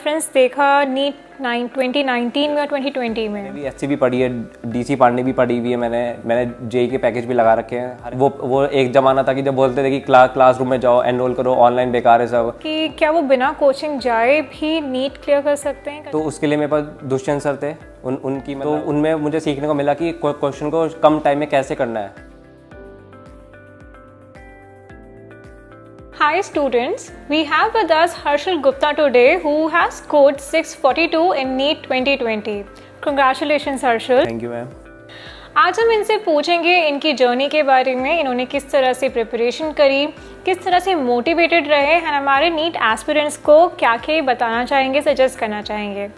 Difference देखा NEET 2019 में और 2020 में? भी एससी भी पढ़ी है, डीसी पांडे भी पढ़ी हुई है, मैंने जेई के पैकेज भी लगा रखे हैं। वो एक ज़माना था कि जब बोलते थे कि क्लासरूम में जाओ, एनरोल करो, ऑनलाइन बेकार है सब। कि क्या वो बिना कोचिंग जाए भी नीट क्लियर कर सकते हैं? तो उसके लिए मेरे पास दुष्यंत सर थे, उनकी तो उनमें मुझे सीखने को मिला कि क्वेश्चन को कम टाइम में कैसे करना है। Hi students, we have with us Harshal Gupta today who has scored 642 in NEET 2020. Congratulations Harshal. Thank you ma'am. आज हम इनसे पूछेंगे इनकी जर्नी के बारे में, इन्होंने किस तरह से प्रिपरेशन करी, किस तरह से मोटिवेटेड रहे और हमारे नीट एस्पिरेंट्स को क्या क्या बताना चाहेंगे, सजेस्ट करना चाहेंगे।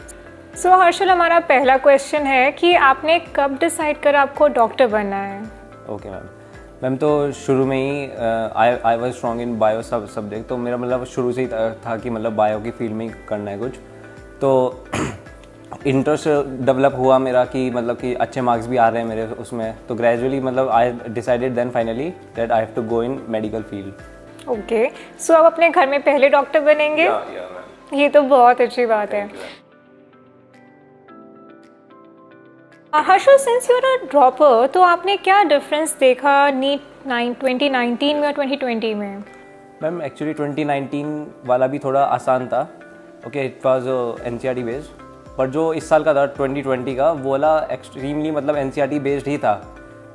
सो हर्षल, हमारा पहला क्वेश्चन है कि आपने कब डिसाइड करा आपको डॉक्टर बनना है? ओके मैम, तो शुरू में ही I was strong in bio subject, तो मेरा मतलब शुरू से ही था कि मतलब बायो की फील्ड में ही करना है कुछ। तो इंटरेस्ट डेवलप हुआ मेरा कि मतलब कि अच्छे मार्क्स भी आ रहे हैं मेरे उसमें, तो ग्रेजुअली मतलब I decided then finally that I have to go in medical field. Okay, so आप अपने घर में पहले डॉक्टर बनेंगे? ये तो बहुत अच्छी बात है। Harshal, since you are a dropper, तो आपने क्या डिफरेंस देखा नीट 2019 में और 2020 में? मैम एक्चुअली 2019 वाला भी थोड़ा आसान था। Okay, it was NCERT based, पर जो इस साल का था 2020 का, वो वाला एक्सट्रीमली मतलब एनसीईआरटी बेस्ड ही था।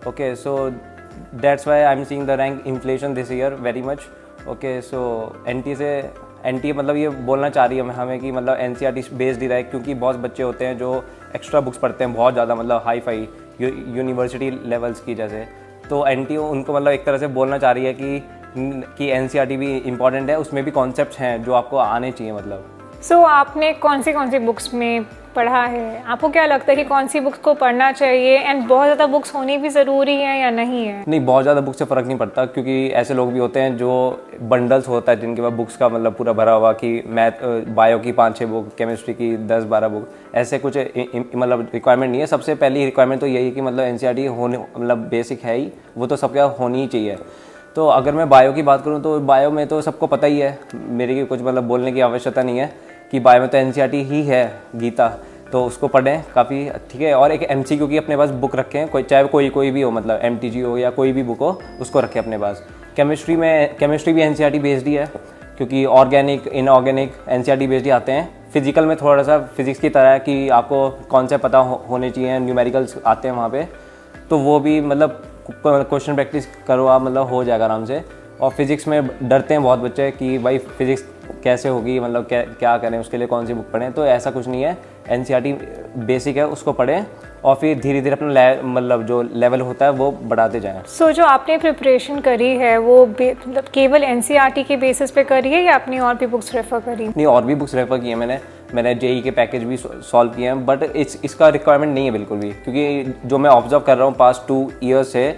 Okay, so that's why I am seeing the rank inflation this year very much. Okay, so NT मतलब ये बोलना चाह रही है हमें कि मतलब एनसीईआरटी बेस्ड ही रहा है, क्योंकि बहुत बच्चे होते हैं जो एक्स्ट्रा बुक्स पढ़ते हैं बहुत ज़्यादा, मतलब हाई फाई यूनिवर्सिटी लेवल्स की जैसे। तो एनटी उनको मतलब एक तरह से बोलना चाह रही है कि एनसीईआरटी भी इम्पॉर्टेंट है, उसमें भी कॉन्सेप्ट्स हैं जो आपको आने चाहिए मतलब। सो आपने कौन सी बुक्स में पढ़ा है? आपको क्या लगता है कि कौन सी बुक्स को पढ़ना चाहिए एंड बहुत ज़्यादा बुक्स होनी भी ज़रूरी है या नहीं है? नहीं, बहुत ज़्यादा बुक से फ़र्क नहीं पड़ता, क्योंकि ऐसे लोग भी होते हैं जो बंडल्स होता है जिनके पास बुक्स का मतलब पूरा भरा हुआ कि मैथ बायो की 5-6 बुक, केमिस्ट्री की 10-12 बुक, ऐसे कुछ मतलब रिक्वायरमेंट नहीं है। सबसे पहली रिक्वायरमेंट तो यही है कि मतलब एनसीईआरटी होने मतलब बेसिक है ही, वो तो सबके होनी ही चाहिए। तो अगर मैं बायो की बात करूँ तो बायो में तो सबको पता ही है, मेरी कुछ मतलब बोलने की आवश्यकता नहीं है कि बायो में तो एनसीईआरटी ही है, गीता, तो उसको पढ़ें काफ़ी ठीक है। और एक एमसीक्यू की अपने पास बुक रखें, चाहे कोई भी हो, मतलब एमटीजी हो या कोई भी बुक हो, उसको रखें अपने पास। केमिस्ट्री भी एनसीईआरटी बेस्ड ही है, क्योंकि ऑर्गेनिक इनऑर्गेनिक एनसीईआरटी बेस्ड ही आते हैं। फिजिकल में थोड़ा सा फिजिक्स की तरह है कि आपको कॉन्सेप्ट पता होने चाहिए, न्यूमेरिकल्स आते हैं वहाँ पे, तो वो भी मतलब क्वेश्चन प्रैक्टिस करो आप, मतलब हो जाएगा आराम से। और फिज़िक्स में डरते हैं बहुत बच्चे कि भाई फिज़िक्स कैसे होगी, मतलब क्या करें, उसके लिए कौन सी बुक पढ़ें, तो ऐसा कुछ नहीं है। एनसीईआरटी बेसिक है, उसको पढ़ें और फिर धीरे धीरे अपना मतलब जो लेवल होता है वो बढ़ाते जाएं। सो जो आपने प्रिपरेशन करी है वो मतलब केवल एनसीईआरटी के बेसिस पे करी है या आपने और भी बुक्स रेफ़र करी? नहीं, और भी बुक्स रेफ़र की हैं मैंने जेई के पैकेज भी सॉल्व किए हैं, बट इसका रिक्वायरमेंट नहीं है बिल्कुल भी, क्योंकि जो मैं ऑब्जर्व कर रहा हूँ पास्ट 2 ईयर्स से,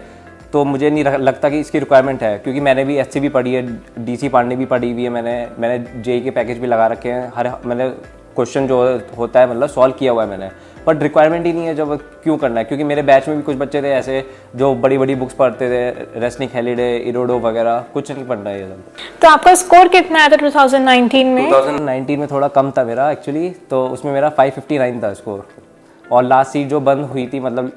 तो मुझे नहीं लगता कि इसकी रिक्वायरमेंट है, क्योंकि मैंने भी एससी भी पढ़ी है, डीसी पांडे भी पढ़ी हुई है, मैंने जेई के पैकेज भी लगा रखे हैं, मैंने क्वेश्चन जो होता है मतलब सॉल्व किया हुआ है मैंने, बट रिक्वायरमेंट ही नहीं है। जब क्यों करना है, क्योंकि मेरे बैच में भी कुछ बच्चे थे ऐसे जो बड़ी बड़ी बुक्स पढ़ते थे, रेस्निक हेलिडे, इरोडो वगैरह, कुछ नहीं पढ़ना है ये सब। तो आपका स्कोर कितना आया था 2019 में? 2019 में थोड़ा कम था मेरा एक्चुअली, तो उसमें मेरा 559 था स्कोर, और लास्ट सीट जो बंद हुई थी मतलब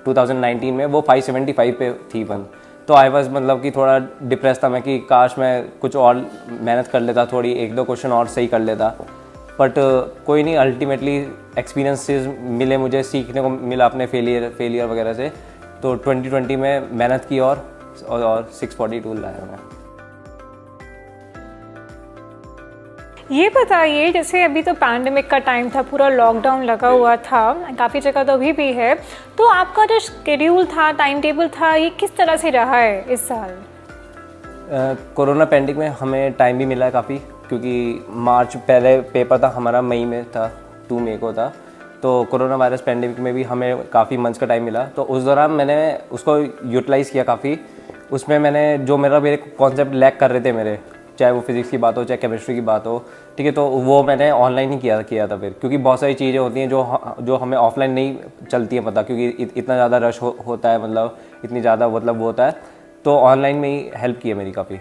2019 में वो 575 पे थी बंद। तो आई वाज मतलब कि थोड़ा डिप्रेस था मैं कि काश मैं कुछ और मेहनत कर लेता, थोड़ी 1-2 क्वेश्चन और सही कर लेता, बट कोई नहीं, अल्टीमेटली एक्सपीरियंसेस मिले, मुझे सीखने को मिला अपने फेलियर वगैरह से। तो 2020 में मेहनत की और 642 लाया मैं। ये बताइए, जैसे अभी तो पैंडेमिक का टाइम था, पूरा लॉकडाउन लगा हुआ था, काफ़ी जगह तो अभी भी है, तो आपका जो शेड्यूल था, टाइम टेबल था, ये किस तरह से रहा है इस साल? कोरोना पेंडेमिक में हमें टाइम भी मिला है काफ़ी, क्योंकि मार्च पहले पेपर था हमारा, मई में था, 2 मई को था, तो कोरोना वायरस पेंडेमिक में भी हमें काफ़ी मंथ्स का टाइम मिला, तो उस दौरान मैंने उसको यूटिलाइज़ किया काफ़ी। उसमें मैंने जो मेरे कॉन्सेप्ट लैक कर रहे थे मेरे, चाहे वो फिज़िक्स की बात हो चाहे केमिस्ट्री की बात हो, ठीक है, तो वो मैंने ऑनलाइन ही किया था फिर, क्योंकि बहुत सारी चीज़ें होती हैं जो हमें ऑफलाइन नहीं चलती हैं पता, क्योंकि इतना ज़्यादा रश होता है, मतलब इतनी ज़्यादा मतलब वो होता है, तो ऑनलाइन में ही हेल्प की है मेरी काफ़ी।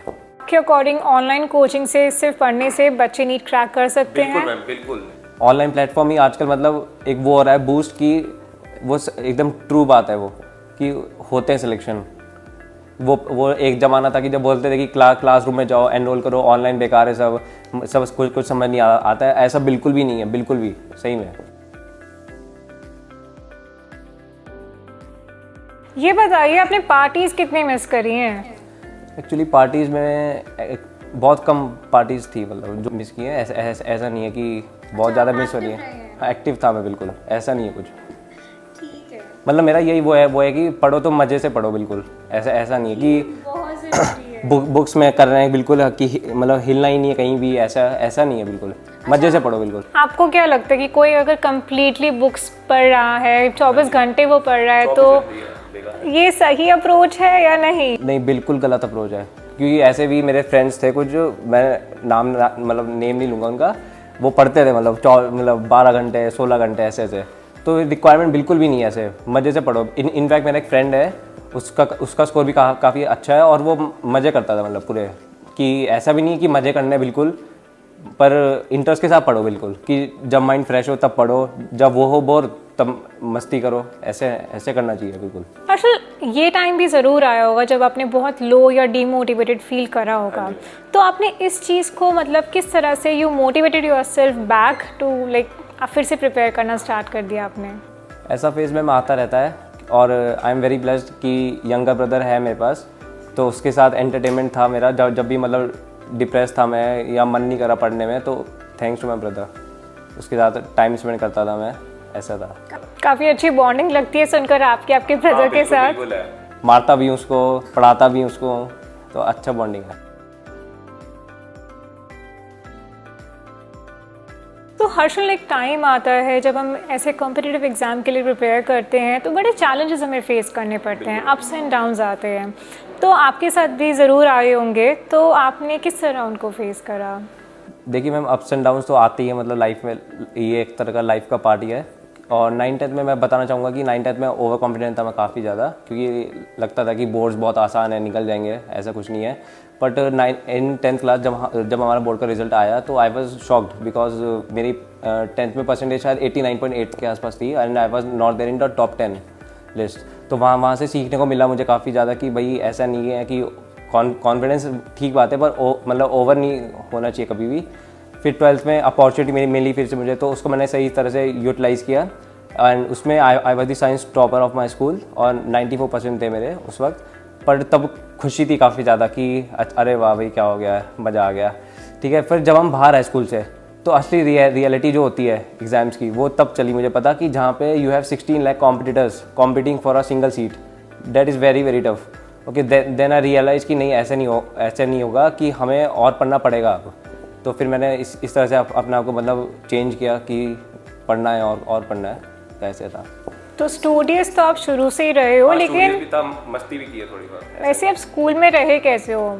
आपके अकॉर्डिंग ऑनलाइन कोचिंग से, सिर्फ पढ़ने से बच्चे नीट क्रैक कर सकते हैं? बिल्कुल। ऑनलाइन प्लेटफॉर्म ही आजकल मतलब एक वो हो रहा है बूस्ट की, वो एकदम ट्रू बात है वो कि होते हैं सिलेक्शन। वो एक ज़माना था कि जब बोलते थे कि क्लासरूम में जाओ, एनरोल करो, ऑनलाइन बेकार है सब कुछ समझ नहीं आता है। ऐसा बिल्कुल भी नहीं है, बिल्कुल भी सही में। ये बताइए आपने पार्टीज़ कितनी मिस करी हैं? एक्चुअली पार्टीज़ में बहुत कम पार्टीज़ थी मतलब जो मिस की है। ऐसा नहीं है कि बहुत ज़्यादा मिस हो रही है। एक्टिव था मैं बिल्कुल, ऐसा नहीं है कुछ। मतलब मेरा यही वो है कि पढ़ो तो मज़े से पढ़ो, बिल्कुल ऐसा नहीं है कि बुक्स में कर रहे हैं बिल्कुल कि मतलब हिलना ही नहीं है कहीं भी, ऐसा नहीं है, बिल्कुल मज़े से पढ़ो बिल्कुल। आपको क्या लगता है कि कोई अगर कम्प्लीटली बुक्स पढ़ रहा है, 24 घंटे वो पढ़ रहा है, तो ये सही अप्रोच है या नहीं? नहीं, बिल्कुल गलत अप्रोच है। क्योंकि ऐसे भी मेरे फ्रेंड्स थे कुछ, मैं मतलब नेम नहीं लूँगा उनका, वो पढ़ते थे मतलब 12 घंटे 16 घंटे ऐसे। तो रिक्वायरमेंट बिल्कुल भी नहीं है, ऐसे मज़े से पढ़ो। इनफैक्ट मेरा एक फ्रेंड है, उसका स्कोर भी काफ़ी अच्छा है और वो मज़े करता था मतलब पूरे, कि ऐसा भी नहीं कि मज़े करने बिल्कुल, पर इंटरेस्ट के साथ पढ़ो बिल्कुल, कि जब माइंड फ्रेश हो तब पढ़ो, जब वो हो बोर तब मस्ती करो, ऐसे करना चाहिए बिल्कुल। असल ये टाइम भी ज़रूर आया होगा जब आपने बहुत लो या डीमोटिवेटेड फील करा होगा, तो आपने इस चीज़ को मतलब किस तरह से you motivated yourself back to like फिर से प्रिपेयर करना स्टार्ट कर दिया आपने? ऐसा फेज़ में आता रहता है और आई एम वेरी ब्लेस्ड कि यंगर ब्रदर है मेरे पास, तो उसके साथ एंटरटेनमेंट था मेरा। जब भी मतलब डिप्रेस था मैं या मन नहीं करा पढ़ने में, तो थैंक्स टू माई ब्रदर, उसके साथ टाइम स्पेंड करता था मैं, ऐसा था। काफ़ी अच्छी बॉन्डिंग लगती है सुनकर आपके ब्रदर के साथ। मारता भी हूँ उसको, पढ़ाता भी हूँ उसको, तो अच्छा बॉन्डिंग है। तो हर्षल, एक टाइम आता है जब हम ऐसे कॉम्पिटिटिव एग्ज़ाम के लिए प्रिपेयर करते हैं तो बड़े चैलेंजेस हमें फेस करने पड़ते हैं, अप्स एंड डाउन्स आते हैं, तो आपके साथ भी ज़रूर आए होंगे, तो आपने किस तरह उनको फेस करा? देखिए मैम, अप्स एंड डाउन्स तो आती है मतलब लाइफ में, ये एक तरह का लाइफ का पार्ट ही है। और 9th-10th में मैं बताना चाहूँगा कि 9th-10th में ओवर कॉन्फिडेंट था मैं काफ़ी ज़्यादा, क्योंकि लगता था कि बोर्ड्स बहुत आसान है, निकल जाएंगे, ऐसा कुछ नहीं है। बट 10th क्लास जब हमारा बोर्ड का रिजल्ट आया तो आई वॉज शॉक्ड, बिकॉज मेरी 10th में परसेंटेज शायद 89.8 के आसपास थी and I was not there in the top 10 list. तो वहाँ से सीखने को मिला मुझे काफ़ी ज़्यादा कि भाई ऐसा नहीं है कि कॉन्फिडेंस ठीक बात है, पर मतलब ओवर नहीं होना चाहिए कभी भी। फिर 12th में अपॉर्चुनिटी मिली फिर से मुझे, तो उसको मैंने सही तरह से यूटिलाइज़ किया एंड उसमें I was the science topper of my school और 94% थे मेरे उस वक्त। पर तब खुशी थी काफ़ी ज़्यादा कि अरे वाह भाई क्या हो गया है, मज़ा आ गया, ठीक है। फिर जब हम बाहर आए स्कूल से तो असली रियलिटी जो होती है एग्ज़ाम्स की, वो तब चली मुझे पता कि जहाँ पे you have 16 lakh competitors competing for a single seat, that is very very tough. Okay, then I realise कि नहीं ऐसे नहीं होगा, कि हमें और पढ़ना पड़ेगा अब। तो फिर मैंने इस तरह से अपने आप को मतलब चेंज किया कि पढ़ना है और पढ़ना है, तो ऐसे था। तो स्टूडियस तो आप शुरू से ही रहे हो, लेकिन मस्ती भी की है थोड़ी बहुत। वैसे आप स्कूल में रहे कैसे हो?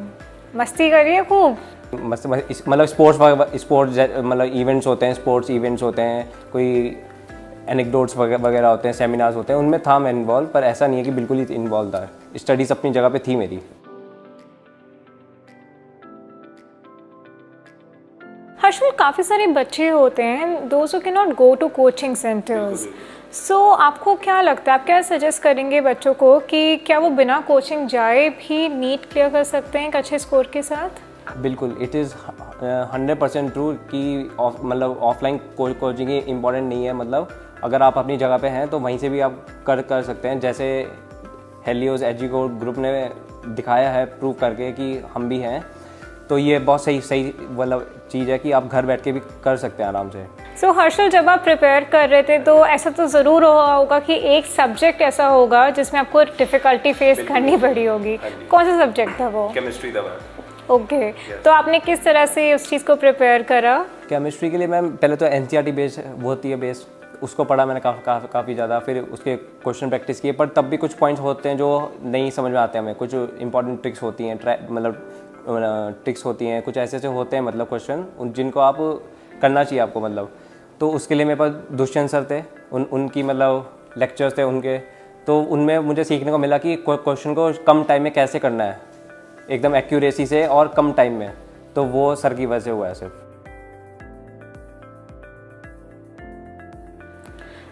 मस्ती करी है खूब? मतलब स्पोर्ट्स मतलब इवेंट्स होते हैं, स्पोर्ट्स इवेंट्स होते हैं, कोई एनेक्डोट्स वगैरह होते हैं, सेमिनार्स होते हैं, उनमें था मैं इन्वॉल्व, पर ऐसा नहीं है कि बिल्कुल ही इन्वॉल्व था। स्टडीज़ अपनी जगह पे थी मेरी। हर्षल, काफ़ी सारे बच्चे होते हैं दोस्तों के not go to coaching centres, so आपको क्या लगता है, आप क्या सजेस्ट करेंगे बच्चों को कि क्या वो बिना कोचिंग जाए भी नीट क्लियर कर सकते हैं एक अच्छे स्कोर के साथ? बिल्कुल, इट इज़ 100% ट्रू कि मतलब ऑफलाइन कोचिंग ही इम्पॉर्टेंट नहीं है। मतलब अगर आप अपनी जगह पे हैं तो वहीं से भी आप कर सकते हैं, जैसे हेलियोस एजुको ग्रुप ने दिखाया है प्रूव करके कि हम भी हैं। तो ये बहुत सही मतलब चीज़ है कि आप घर बैठ के भी कर सकते हैं आराम से। सो हर्षल, जब आप प्रिपेयर कर रहे थे तो ऐसा तो ज़रूर हुआ होगा कि एक सब्जेक्ट ऐसा होगा जिसमें आपको डिफ़िकल्टी फेस करनी पड़ी होगी, कौन सा सब्जेक्ट था वो? केमिस्ट्री था। ओके, तो आपने किस तरह से उस चीज़ को प्रिपेयर करा? केमिस्ट्री के लिए मैम पहले तो NCERT बेस वो होती है बेस, उसको पढ़ा मैंने काफ़ी ज़्यादा, फिर उसके क्वेश्चन प्रैक्टिस किए। पर तब भी कुछ पॉइंट्स होते हैं जो नहीं समझ में आते हैं हमें, कुछ इंपॉर्टेंट ट्रिक्स होती हैं, मतलब ट्रिक्स होती हैं, कुछ ऐसे होते हैं मतलब क्वेश्चन जिनको आप करना चाहिए आपको मतलब। तो उसके लिए मेरे पास दुष्यंत सर थे, उनकी मतलब लेक्चर्स थे उनके, तो उनमें मुझे सीखने को मिला कि क्वेश्चन को कम टाइम में कैसे करना है। एकदम एक्यूरेसी से और कम टाइम में, तो वो सर की वजह से हुआ है सिर्फ।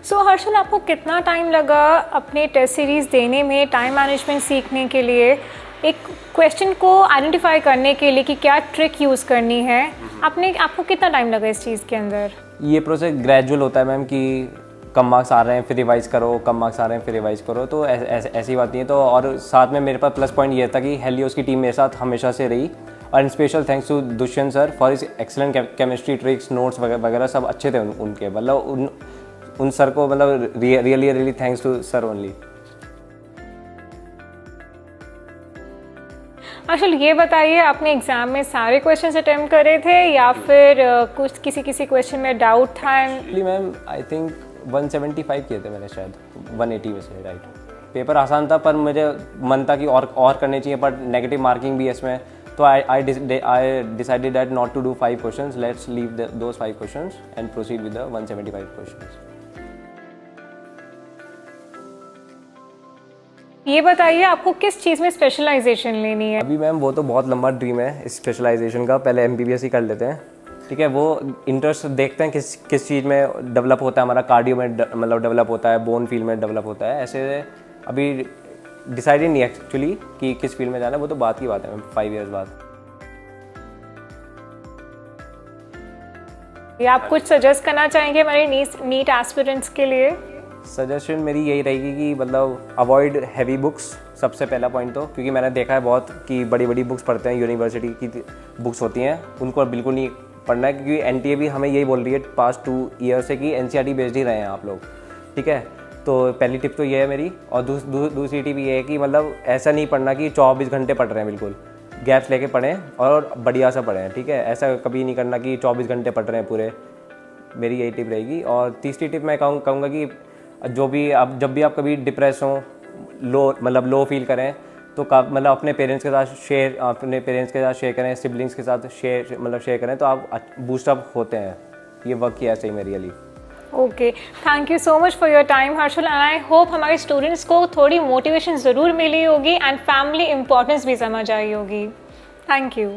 सो हर्षल, आपको कितना टाइम लगा अपने टेस्ट सीरीज़ देने में, टाइम मैनेजमेंट सीखने के लिए, एक क्वेश्चन को आइडेंटिफाई करने के लिए कि क्या ट्रिक यूज़ करनी है, आपको कितना टाइम लगा इस चीज़ के अंदर? ये प्रोसेस ग्रेजुअल होता है मैम, कि कम मार्क्स आ रहे हैं फिर रिवाइज़ करो, कम मार्क्स आ रहे हैं फिर रिवाइज करो, तो ऐसी बात नहीं है। तो और साथ में मेरे पास प्लस पॉइंट ये था कि हेलियोस की टीम मेरे साथ हमेशा से रही, और special thanks to Dushyant sir for इस एक्सेलेंट केमिस्ट्री ट्रिक्स, नोट्स वगैरह सब अच्छे थे उनके, मतलब उन सर को मतलब really thanks to sir only. Harshal, ये बताइए, आपने एग्ज़ाम में सारे क्वेश्चन अटेम्प्ट करे थे या फिर कुछ किसी क्वेश्चन में डाउट था? एक्चुअली मैम आई थिंक 175 किए थे मैंने, शायद 180 में से, राइट। पेपर आसान था पर मुझे मन था कि और करने चाहिए, बट नेगेटिव मार्किंग भी है इसमें, तो I decided that not to do 5 questions, let's leave those 5 questions and proceed with the 175 questions. ये बताइए, आपको किस चीज़ में स्पेशलाइजेशन लेनी है? अभी मैम वो तो बहुत लंबा ड्रीम है इस स्पेशलाइजेशन का, पहले MBBS ही कर लेते हैं, ठीक है। वो इंटरेस्ट देखते हैं किस चीज़ में डेवलप होता है हमारा, कार्डियो में मतलब डेवलप होता है, बोन फील्ड में डेवलप होता है, ऐसे अभी डिसाइड ही नहीं एक्चुअली कि किस फील्ड में जाना है, वो तो बात की बात है मैम, 5 ईयर्स बाद। ये आप कुछ सजेस्ट करना चाहेंगे हमारे नीट एस्पिरेंट्स के लिए? सजेशन मेरी यही रहेगी कि मतलब अवॉइड हैवी बुक्स, सबसे पहला पॉइंट तो, क्योंकि मैंने देखा है बहुत कि बड़ी बड़ी बुक्स पढ़ते हैं, यूनिवर्सिटी की बुक्स होती हैं, उनको बिल्कुल नहीं पढ़ना है, क्योंकि NTA भी हमें यही बोल रही है पास्ट 2 ईयर से कि NCERT बेस्ड ही रहे हैं आप लोग, ठीक है। तो पहली टिप तो ये है मेरी, और दूसरी टिप ये है कि मतलब ऐसा नहीं पढ़ना कि 24 घंटे पढ़ रहे हैं, बिल्कुल गैप्स लेके पढ़ें और बढ़िया सा पढ़ें, ठीक है। ऐसा कभी नहीं करना कि 24 घंटे पढ़ रहे हैं पूरे, मेरी यही टिप रहेगी। और तीसरी टिप मैं कहूँगा कि जब भी आप कभी डिप्रेस हो, लो फील करें, तो मतलब अपने पेरेंट्स के साथ शेयर करें, सिबलिंग्स के साथ शेयर करें, तो आप बूस्टअप होते हैं। ये वर्क किया सही में really. Okay, thank you so much for your time Harshal, and I hope हमारे स्टूडेंट्स को थोड़ी मोटिवेशन ज़रूर मिली होगी एंड फैमिली इम्पोर्टेंस भी समझ आई होगी। Thank you.